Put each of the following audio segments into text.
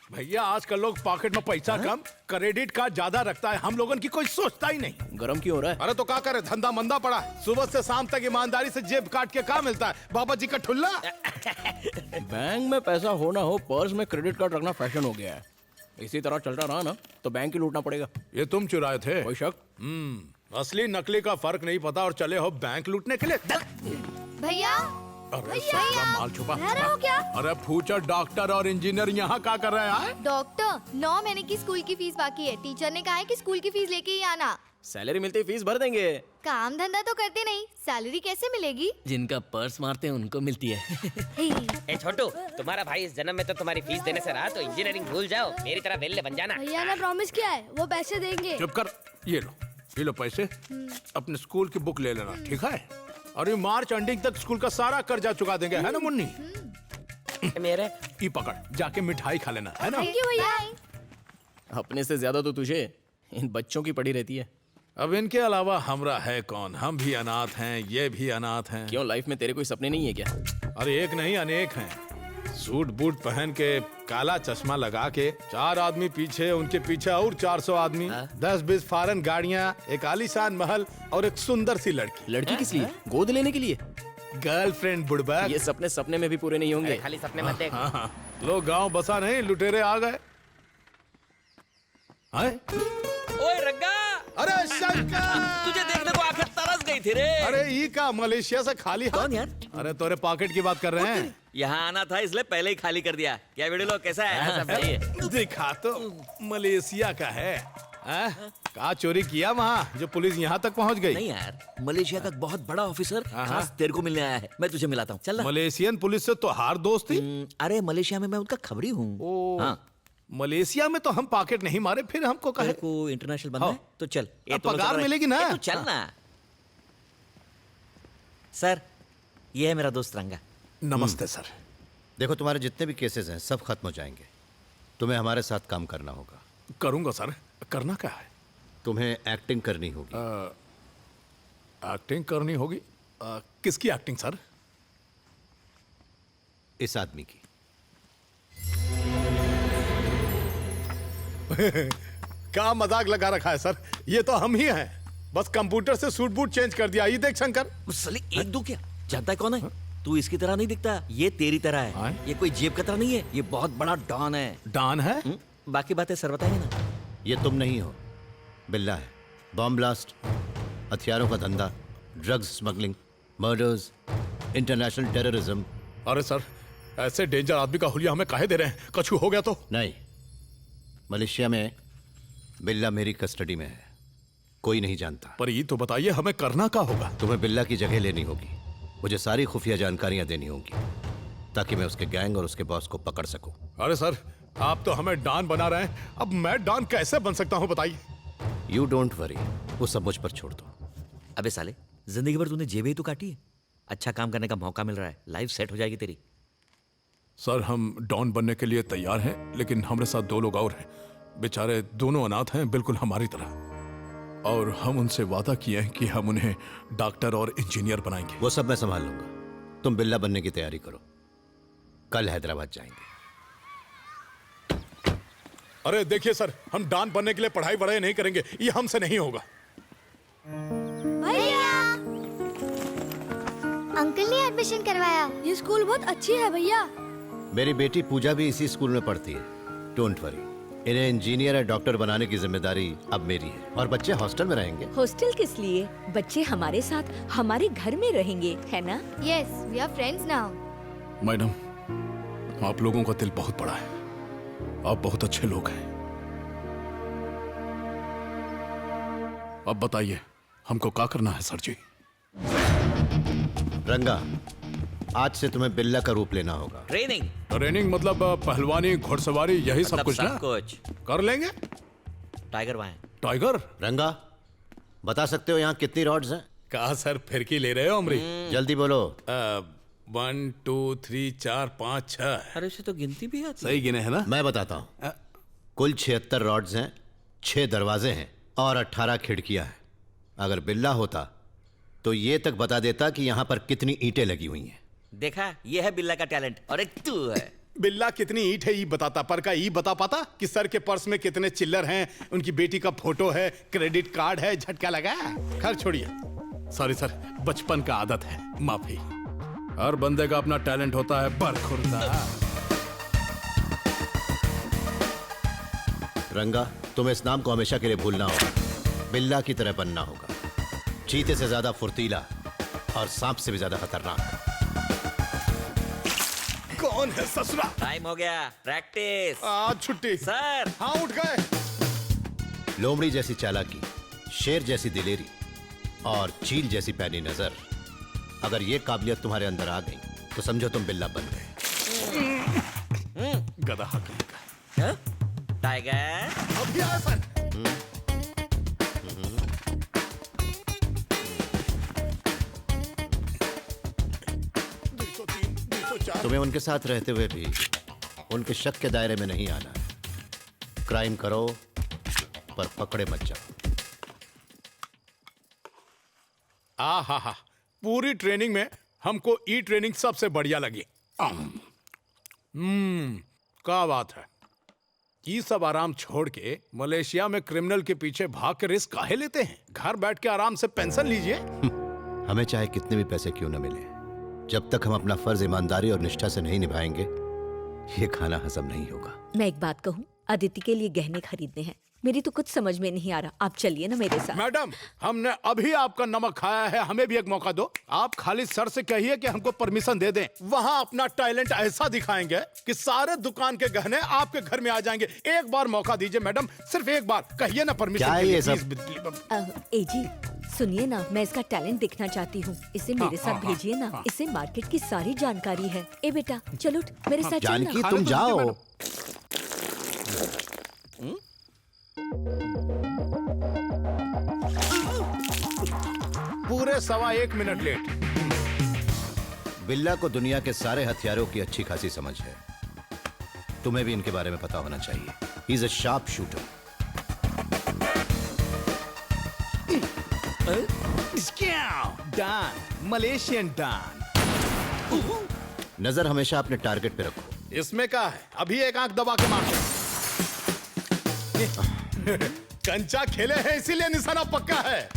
भैया आजकल लोग पॉकेट में पैसा कम, क्रेडिट कार्ड ज्यादा रखता है। हम लोगों की कोई सोचता ही नहीं। गरम क्यों हो रहा है? अरे तो क्या करे, धंधा मंदा पड़ा है। सुबह से शाम तक ईमानदारी से जेब काट के क्या मिलता है? बाबा जी का ठुल्ला। बैंक में पैसा हो ना हो, पर्स में क्रेडिट कार्ड रखना फैशन हो गया है। इसी तरह चलता रहा ना तो बैंक ही लूटना पड़ेगा। ये तुम चुराए थे? कोई शक? असली नकली का फर्क नहीं पता और चले हो बैंक लूटने के लिए। भैया अरे साला माल छुपा। रह रहे हो क्या? अरे फ्यूचर डॉक्टर और इंजीनियर यहाँ क्या कर रहे हैं? डॉक्टर 9 महीने की स्कूल की फीस बाकी है। टीचर ने कहा है कि स्कूल की फीस लेके ही आना। सैलरी मिलती फीस भर देंगे। काम धंधा तो करते नहीं, सैलरी कैसे मिलेगी? जिनका पर्स मारते हैं उनको मिलती है। ए छोटू, तुम्हारा भाई इस जन्म में तो तुम्हारी फीस देने से रहा, तो इंजीनियरिंग भूल जाओ, मेरी तरह वेल्ले बन जाना। भैया ने प्रॉमिस किया है, वो पैसे देंगे। चुप कर। ये लो पैसे। अपने स्कूल की बुक ले लेना, ठीक है? और ये मार्च एंडिंग तक स्कूल का सारा कर्जा चुका देंगे, है ना मुन्नी? मेरे ये पकड़, जाके मिठाई खा लेना, है ना? थैंक यू भैया। अपने से ज्यादा तो तुझे इन बच्चों की पड़ी रहती है। अब इनके अलावा हमरा है कौन? हम भी अनाथ हैं, ये भी अनाथ हैं। क्यों, लाइफ में तेरे कोई सपने नहीं है क्या? अरे एक नहीं अनेक हैं। सूट बूट पहन के, काला चश्मा लगा के, 4 आदमी पीछे, उनके पीछे और 400 आदमी, 10-20 फॉरेन गाड़ियां, एक आलीशान महल और एक सुंदर सी लड़की। लड़की किस लिए? गोद लेने के लिए? गर्लफ्रेंड बुड़बक। ये सपने सपने में भी पूरे नहीं होंगे। खाली सपने मत देख। हाँ, लोग गांव बसा नहीं, लुटेरे आ गए। ओए रग्गा, अरे शंकर, तुझे देखने को आखिर तरस गई थी रे। अरे ये का मलेशिया से खाली हाथ? कौन यार? अरे तोरे पॉकेट की बात कर रहे हैं। यहाँ आना था इसलिए पहले ही खाली कर दिया। क्या वीडियो लोग कैसा है? सब सही है। दिखा तो मलेशिया का है। कहा चोरी किया वहाँ जो पुलिस यहाँ तक पहुँच गई? नहीं यार, मलेशिया का बहुत बड़ा ऑफिसर खास तेरे को मिलने आया है। मैं तुझे मिलाता हूँ, चल ना। मलेशियन पुलिस से तो हार दोस्ती। अरे मलेशिया में मैं उनका खबरी हूँ। हाँ, मलेशिया में तो हम पॉकेट नहीं मारे, फिर हमको कहे। तेरे को इंटरनेशनल बनना है तो चल। ये अब दोनों पगार चल रहे हैं। मिलेगी ना? तू चल ना। सर, ये है मेरा दोस्त रंगा। नमस्ते सर। देखो, तुम्हारे जितने भी केसेस हैं सब खत्म हो जाएंगे। तुम्हें हमारे साथ काम करना होगा। करूंगा सर। करना क्या है? तुम्हें एक्टिंग करनी होगी। एक्टिंग करनी होगी? किसकी एक्टिंग सर? इस आदमी की। क्या मजाक लगा रखा है सर? ये तो हम ही हैं। बस कंप्यूटर से सूट बूट चेंज कर दिया। ये देख शंकर। साले एक दो क्या? जानता है कौन है? तू इसकी तरह नहीं दिखता, ये तेरी तरह है। हाँ? ये कोई जेब कतरा नहीं है, ये बहुत बड़ा डॉन है। डॉन है? बाकी बातें सर बताएंगे ना। ये तुम नहीं हो, बिल्ला है। बॉम्ब ब्लास्ट, हथियारों का धंधा, drugs smuggling, murders, international terrorism. अरे सर, ऐसे डेंजर आदमी का हुलिया हमें काहे दे रहे हैं? कछु हो गया तो? नहीं, मलेशिया में बिल्ला मेरी कस्टडी में है, कोई नहीं जानता। पर ये तो बताइए हमें करना क्या होगा? तुम्हें बिल्ला की जगह लेनी होगी। मुझे सारी खुफिया जानकारियां देनी होंगी ताकि मैं उसके गैंग और उसके बॉस को पकड़ सकूं। अरे सर, आप तो हमें डॉन बना रहे हैं। अब मैं डॉन कैसे बन सकता हूँ बताइए? यू डोंट वरी, वो सब मुझ पर छोड़ दो। अबे साले, जिंदगी भर तूने जेबें ही तो काटी है। अच्छा काम करने का मौका मिल रहा है, लाइफ सेट हो जाएगी तेरी। सर, हम डॉन बनने के लिए तैयार हैं, लेकिन हमारे साथ 2 लोग और हैं। बेचारे दोनों अनाथ हैं, बिल्कुल हमारी तरह। और हम उनसे वादा किए हैं कि हम उन्हें डॉक्टर और इंजीनियर बनाएंगे। वो सब मैं संभाल लूंगा। तुम बिल्ला बनने की तैयारी करो, कल हैदराबाद जाएंगे। अरे देखिए सर, हम डॉन बनने के लिए पढ़ाई वढ़ाई नहीं करेंगे, ये हमसे नहीं होगा। भैया, अंकल ने एडमिशन करवाया। ये स्कूल बहुत अच्छी है भैया। मेरी बेटी पूजा भी इसी स्कूल में पढ़ती है। डोंट वरी, इन्हें इंजीनियर या डॉक्टर बनाने की जिम्मेदारी अब मेरी है। और बच्चे हॉस्टल में रहेंगे। हॉस्टल किस लिए? बच्चे हमारे साथ हमारे घर में रहेंगे, है ना? Yes, we are friends now. Madam, आप लोगों का दिल बहुत बड़ा है। आप बहुत अच्छे लोग हैं। अब बताइए हमको क्या करना है सर जी? रंगा, आज से तुम्हें बिल्ला का रूप लेना होगा। ट्रेनिंग ट्रेनिंग मतलब पहलवानी, घुड़सवारी, यही सब कुछ ना? कुछ कर लेंगे। टाइगर वहां है। टाइगर? रंगा, बता सकते हो यहाँ कितनी रॉड्स हैं? कहा सर, फिरकी ले रहे हो अमरी? जल्दी बोलो। 1 2 3 4 5 6। अरे उसे तो गिनती भी आती है। सही गिने है ना? मैं बताता हूँ। कुल 76 रॉड्स हैं, 6 दरवाजे हैं और 18 खिड़कियां हैं। अगर बिल्ला होता तो ये तक बता देता कि यहाँ पर कितनी ईंटें लगी हुई हैं। देखा, ये है बिल्ला का टैलेंट। और एक तू है। बिल्ला कितनी ईट है ये बताता, पर का ये बता पाता कि सर के पर्स में कितने चिल्लर हैं, उनकी बेटी का फोटो है, क्रेडिट कार्ड है, झटका लगा। खैर छोड़िए। सॉरी सर, बचपन का आदत है, माफी। हर बंदे का अपना टैलेंट होता है, बरखुरदा। रंगा, तुम्हें इस नाम को हमेशा के लिए भूलना होगा। बिल्ला की तरह बनना होगा, चीते से ज्यादा फुर्तीला और सांप से भी ज्यादा खतरनाक। कौन है ससुरा? टाइम हो गया, प्रैक्टिस। आज छुट्टी। सर। हाँ उठ गए। लोमड़ी जैसी चालाकी, शेर जैसी दिलेरी और चील जैसी पैनी नजर, अगर ये काबिलियत तुम्हारे अंदर आ गई तो समझो तुम बिल्ला बन गए। गधा कहेगा। टाइगर। अभी आया सर। तुम्हें उनके साथ रहते हुए भी उनके शक के दायरे में नहीं आना है। क्राइम करो पर पकड़े मत जाओ। हा, पूरी ट्रेनिंग में हमको ई ट्रेनिंग सबसे बढ़िया लगी। क्या बात है। ये सब आराम छोड़ के मलेशिया में क्रिमिनल के पीछे भाग के रिस्क काहे लेते हैं? घर बैठ के आराम से पेंशन लीजिए। हमें चाहे कितने भी पैसे क्यों न मिले, जब तक हम अपना फर्ज ईमानदारी और निष्ठा से नहीं निभाएंगे, ये खाना हजम नहीं होगा। मैं एक बात कहूँ, अदिति के लिए गहने खरीदने हैं। मेरी तो कुछ समझ में नहीं आ रहा। आप चलिए ना मेरे साथ। मैडम, हमने अभी आपका नमक खाया है, हमें भी एक मौका दो। आप खाली सर से कहिए कि हमको परमिशन दे दें, वहाँ अपना टैलेंट ऐसा दिखाएंगे कि सारे दुकान के गहने आपके घर में आ जाएंगे। एक बार मौका दीजिए मैडम, सिर्फ एक बार कहिए ना परमिशन। क्या ये सब? ए जी सुनिए ना, मैं इसका टैलेंट देखना चाहती हूँ। इसे मेरे साथ भेजिए ना। इसे मार्केट की सारी जानकारी है। ए बेटा चलो मेरे साथ जानकी चलना। तुम जाओ। पूरे 1.25 मिनट लेट। बिल्ला को दुनिया के सारे हथियारों की अच्छी खासी समझ है। तुम्हें भी इनके बारे में पता होना चाहिए। He is a sharp shooter. Don, Malaysian don. नजर हमेशा अपने टारगेट पे रखो। इसमें क्या है, अभी एक आंख दबा के मारो। कंचा खेले हैं इसीलिए निशाना पक्का है।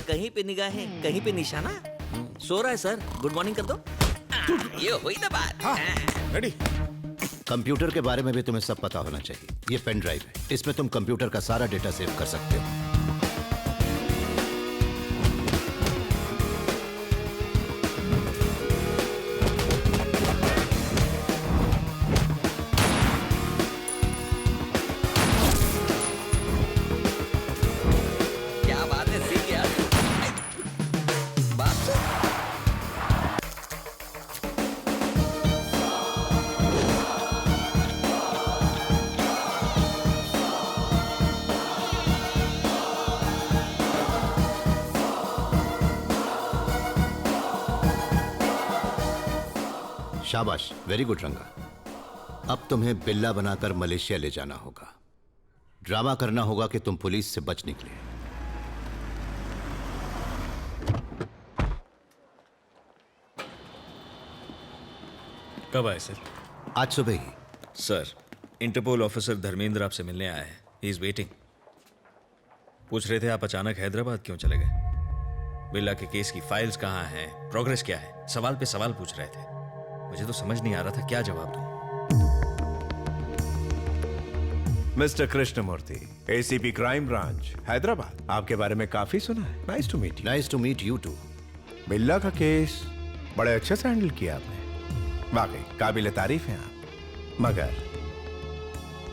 कहीं पे निगाहें, कहीं पे निशाना। सो रहा है सर, गुड मॉर्निंग कर दो। ये हुई ना बात। रेडी। कंप्यूटर के बारे में भी तुम्हें सब पता होना चाहिए। ये पेन ड्राइव है, इसमें तुम कंप्यूटर का सारा डेटा सेव कर सकते हो। क्या बात है, सीख गया। बात से। शाबाश, वेरी गुड रंगा। अब तुम्हें बिल्ला बनाकर मलेशिया ले जाना होगा। ड्रामा करना होगा कि तुम पुलिस से बच निकले। कब आए सर? आज सुबह ही। सर, इंटरपोल ऑफिसर धर्मेंद्र आपसे मिलने आया है। He is waiting. पूछ रहे थे आप अचानक हैदराबाद क्यों चले गए। बिल्ला के केस की फाइल्स कहाँ हैं, प्रोग्रेस क्या है, सवाल पे सवाल पूछ रहे थे। मुझे तो समझ नहीं आ रहा था क्या जवाब दूं। Mister Krishnamurthy, ACP crime branch Hyderabad, आपके बारे में काफी सुना है। Nice to meet you. Nice to meet you too. Billa का केस बड़े अच्छे से हैंडल किया आपने, वाकई काबिल तारीफ हैं आप। मगर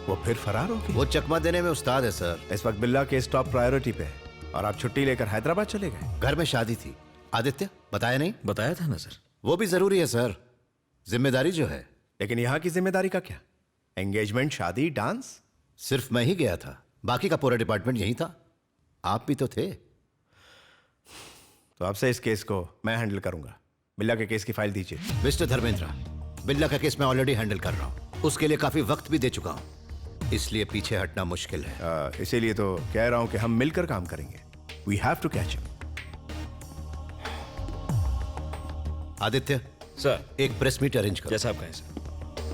वो फिर फरार हो गई। वो चकमा देने में उस्ताद है सर। इस वक्त बिल्ला केस टॉप प्रायोरिटी पे है और आप छुट्टी लेकर हैदराबाद चले गए। घर में शादी थी। आदित्य बताया नहीं? बताया था ना सर। वो भी जरूरी है सर, जिम्मेदारी जो है। लेकिन यहाँ की जिम्मेदारी का क्या? एंगेजमेंट, शादी, डांस। सिर्फ मैं ही गया था, बाकी का पूरा डिपार्टमेंट यही था। आप भी तो थे। तो आपसे इस केस को मैं हैंडल करूंगा। बिल्ला के केस की फाइल दीजिए। मिस्टर धर्मेंद्र, बिल्ला का केस मैं ऑलरेडी हैंडल कर रहा हूँ। उसके लिए काफी वक्त भी दे चुका हूँ, इसलिए पीछे हटना मुश्किल है। इसीलिए तो कह रहा हूं कि हम मिलकर काम करेंगे। We have to catch him. Aditya sir, एक प्रेस मीट अरेंज करो। जैसा आप कहें सर।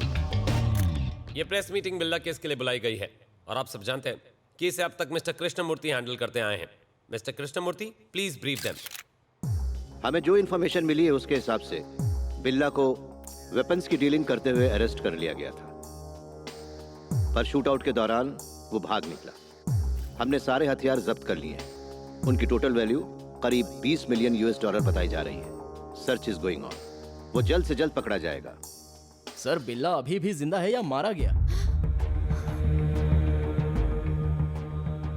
ये प्रेस मीटिंग बिल्ला केस के लिए बुलाई गई है और आप सब जानते हैं कि इसे अब तक मिस्टर कृष्णमूर्ति हैंडल करते आए हैं। Mister Krishnamurthy, please brief them. हमें जो इन्फॉर्मेशन मिली है उसके हिसाब से बिल्ला को वेपन्स की डीलिंग करते हुए अरेस्ट कर लिया गया था, पर शूटआउट के दौरान वो भाग निकला। हमने सारे हथियार जब्त कर लिए हैं। उनकी टोटल वैल्यू करीब 20 मिलियन US$ बताई जा रही है। Search is going on. वो जल्द से जल्द पकड़ा जाएगा। सर बिल्ला अभी भी जिंदा है या मारा गया?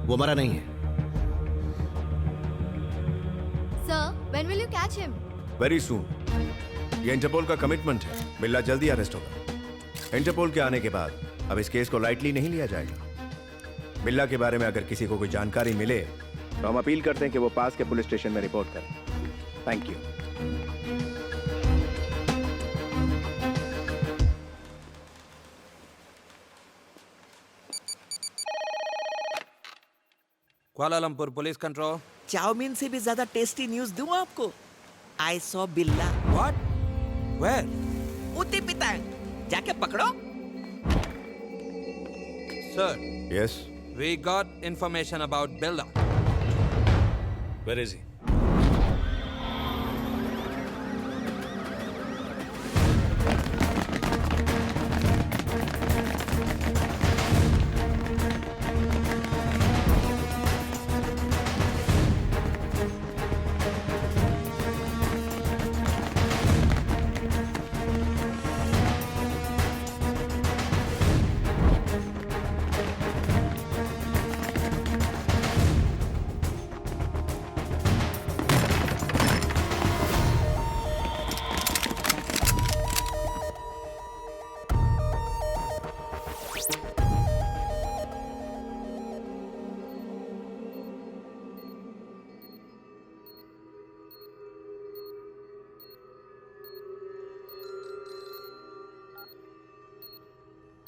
वो मरा नहीं है। Sir, when will you catch him? Very soon. ये इंटरपोल का कमिटमेंट है। बिल्ला जल्दी अरेस्ट होगा। इंटरपोल के आने के बाद अब इस केस को लाइटली नहीं लिया जाएगा। बिल्ला के बारे में अगर किसी को कोई जानकारी मिले तो हम अपील करते हैं कि वो पास के पुलिस स्टेशन में रिपोर्ट करें। Thank you. Kuala Lumpur police control. Chowmein से भी ज्यादा टेस्टी न्यूज दूं आपको? I saw Billa. What? Where? उती पितांग, जाके पकड़ो। Sir, yes, we got information about Billa. Where is he?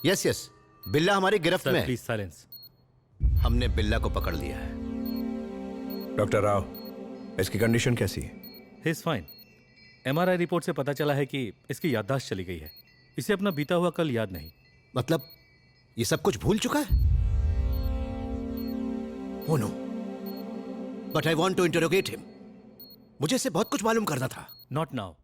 Yes yes, Billa हमारी गिरफ्त में है। Please silence. हमने बिल्ला को पकड़ लिया है। डॉक्टर राव, इसकी कंडीशन कैसी है? He is fine. MRI report से पता चला है कि इसकी याददाश्त चली गई है। इसे अपना बीता हुआ कल याद नहीं। मतलब ये सब कुछ भूल चुका है? Oh no, but I want to interrogate him. मुझे इससे बहुत कुछ मालूम करना था। Not now.